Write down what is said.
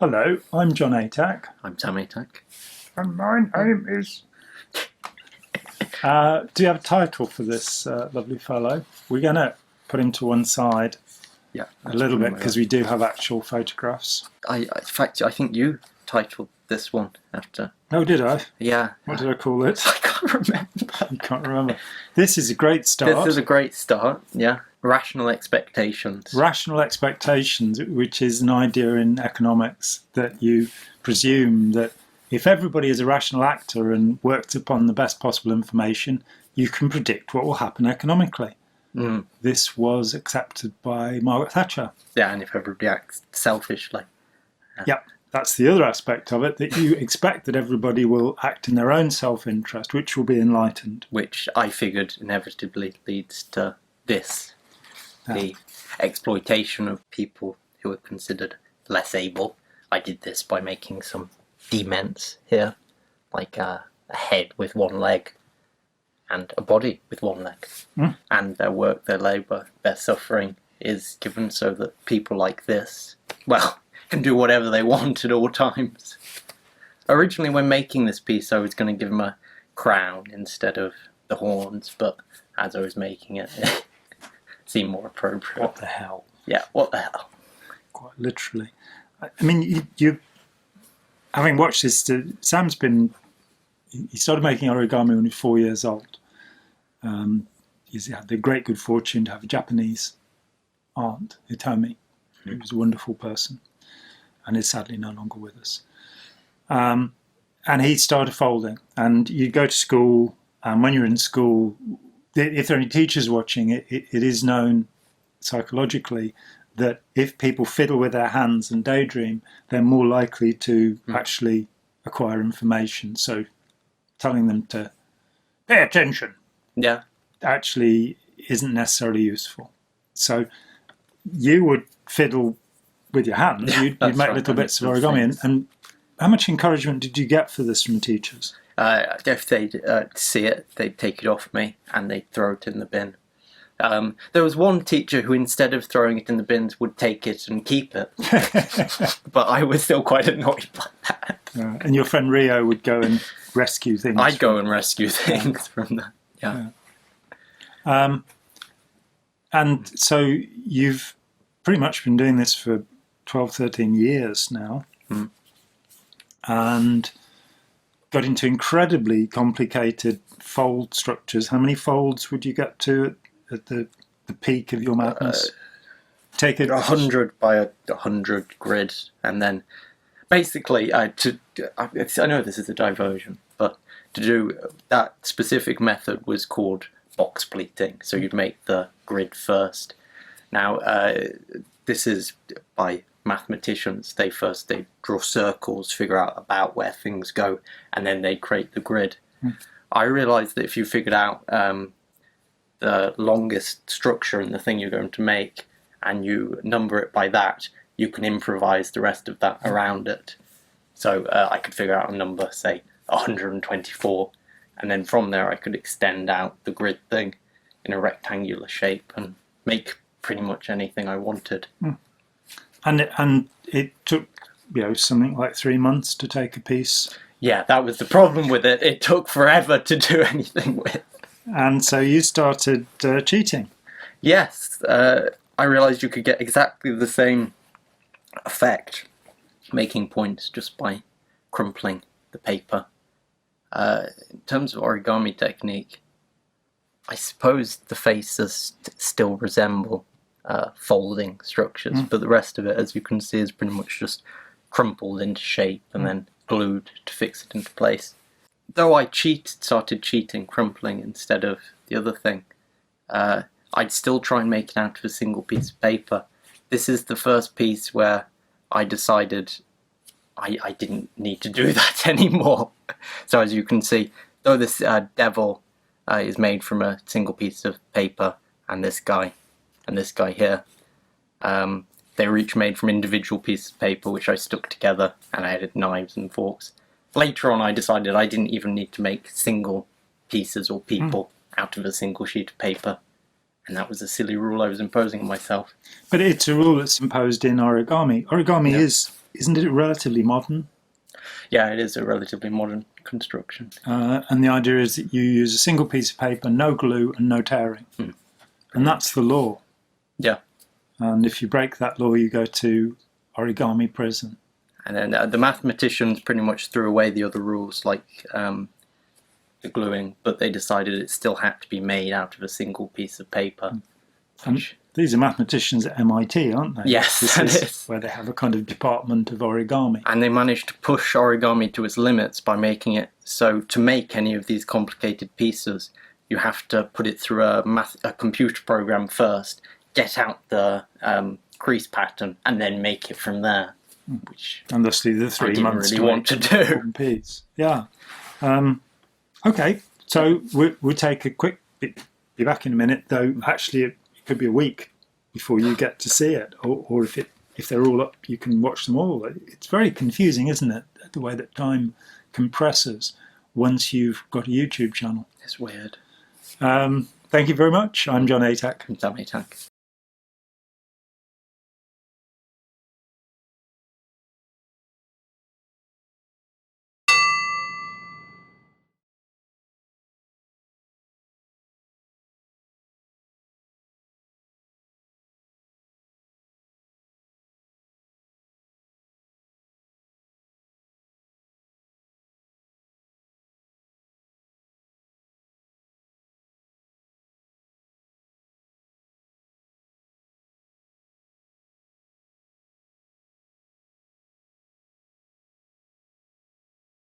Hello, I'm John Atack. I'm Sam Atack. And my name is... do you have a title for this lovely fellow? We're going to put him to one side a little bit because we do have actual photographs. In fact, I think you titled this one after... Oh, did I? Yeah. What did I call it? I can't remember. You can't remember. This is a great start. This is a great start, yeah. Rational expectations. Rational expectations, which is an idea in economics that you presume that if everybody is a rational actor and works upon the best possible information, you can predict what will happen economically. Mm. This was accepted by Margaret Thatcher. Yeah, and if everybody acts selfishly. Yep, that's the other aspect of it, that you expect that everybody will act in their own self-interest, which will be enlightened. Which I figured inevitably leads to this. The exploitation of people who are considered less able. I did this by making some dements here, like a head with one leg and a body with one leg. Mm. And their work, their labour, their suffering is given so that people like this, well, can do whatever they want at all times. Originally, when making this piece, I was going to give him a crown instead of the horns, but as I was making it, it seemed more appropriate. What the hell? Yeah, what the hell? Quite literally. I mean, you having watched this, Sam's been... He started making origami when he was 4 years old. He's had the great good fortune to have a Japanese aunt, Hitomi, who was a wonderful person and is sadly no longer with us. And he started folding. And you go to school, and when you're in school, if there are any teachers watching, it is known psychologically that if people fiddle with their hands and daydream, they're more likely to actually acquire information. So telling them to pay attention actually isn't necessarily useful. So you would fiddle with your hands, you'd make little bits of origami. And how much encouragement did you get for this from teachers? If they'd see it, they'd take it off me and they'd throw it in the bin. There was one teacher who, instead of throwing it in the bins, would take it and keep it. But I was still quite annoyed by that. And your friend Rio would go and rescue things. I'd go and rescue things from that. Yeah. And so you've pretty much been doing this for 12, 13 years now. Mm. And got into incredibly complicated fold structures. How many folds would you get to at the peak of your madness? Take it 100 by 100 grid, and then basically I know this is a diversion, but to do that specific method was called box pleating. So you'd make the grid first. Now this is by mathematicians. They draw circles, figure out about where things go, and then they create the grid. I realized that if you figured out the longest structure in the thing you're going to make and you number it by that, you can improvise the rest of that around it. So I could figure out a number, say 124, and then from there I could extend out the grid thing in a rectangular shape and make pretty much anything I wanted. And it took, something like 3 months to take a piece. Yeah, that was the problem with it. It took forever to do anything with. And so you started cheating. Yes, I realised you could get exactly the same effect making points just by crumpling the paper. In terms of origami technique, I suppose the faces still resemble folding structures, but the rest of it, as you can see, is pretty much just crumpled into shape and then glued to fix it into place. Though I started cheating crumpling instead of the other thing, I'd still try and make it out of a single piece of paper. This is the first piece where I decided I didn't need to do that anymore. So as you can see, though this devil is made from a single piece of paper, and this guy here, they were each made from individual pieces of paper which I stuck together, and I added knives and forks. Later on I decided I didn't even need to make single pieces or people out of a single sheet of paper, and that was a silly rule I was imposing on myself. But it's a rule that's imposed in origami. Origami is isn't it relatively modern? Yeah, it is a relatively modern construction. And the idea is that you use a single piece of paper, no glue and no tearing. And that's the law. Yeah. And if you break that law, you go to origami prison. And then the mathematicians pretty much threw away the other rules, like the gluing, but they decided it still had to be made out of a single piece of paper. And these are mathematicians at MIT, aren't they? Yes, this it is where they have a kind of department of origami. And they managed to push origami to its limits by making it so to make any of these complicated pieces, you have to put it through a computer program first, get out the crease pattern, and then make it from there. Which and thusly the 3 months really want to do. One piece. Yeah. Okay, so we'll take a quick bit. Be back in a minute, though. Actually, it could be a week before you get to see it, or if they're all up, you can watch them all. It's very confusing, isn't it? The way that time compresses once you've got a YouTube channel. It's weird. Thank you very much. I'm John Atack. Sam Atack.